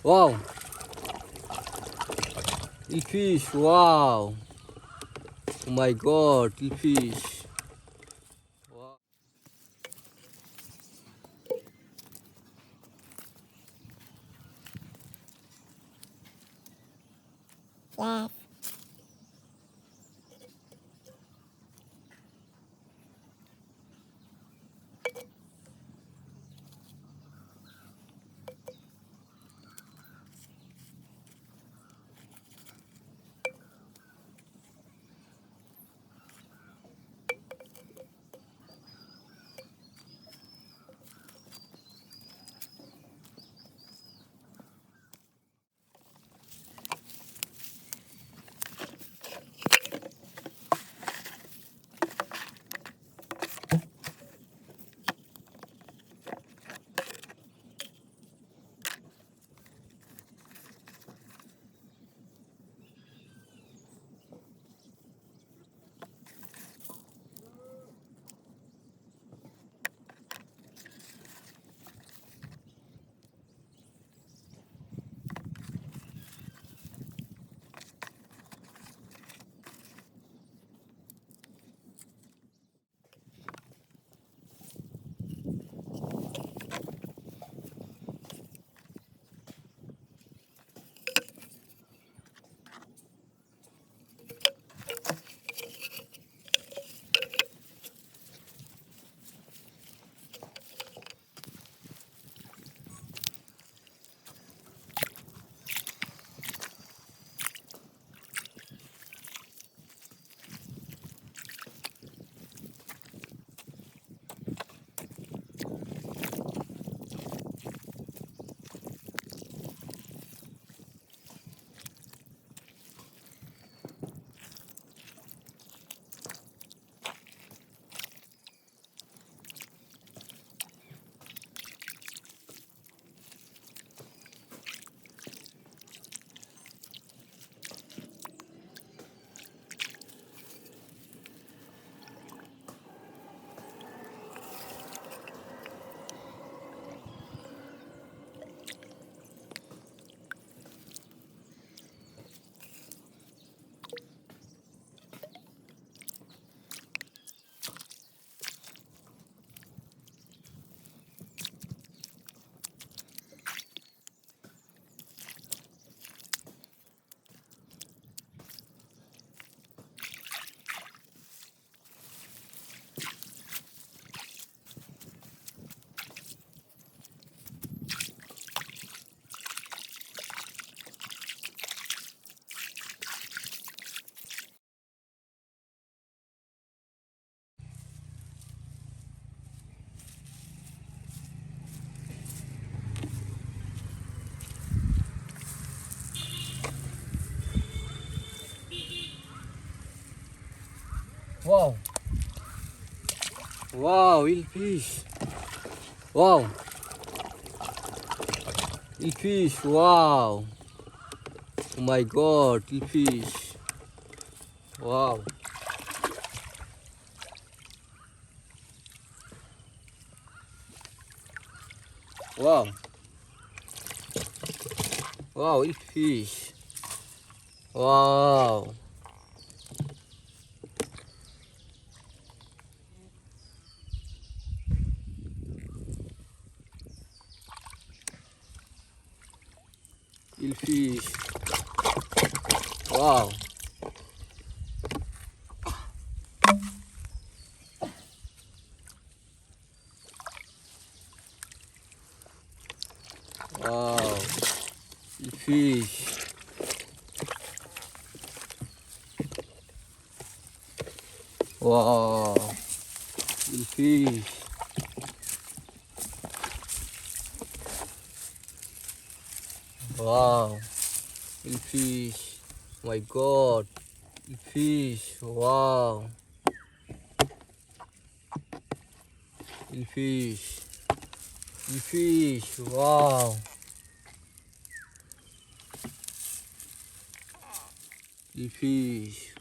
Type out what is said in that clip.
Wow, little fish. Wow. Oh my God, little fish. Wow. Yes. Wow. Wow, little fish. Wow, little fish. Wow. Oh my God, little fish. Wow. Wow. Wow, little fish. Wow. Little fish. Wow. Wow. Little fish. Wow. Little fish. Wow. Little fish. My God. Little fish. Wow. Little fish. Little fish. Wow. Little fish.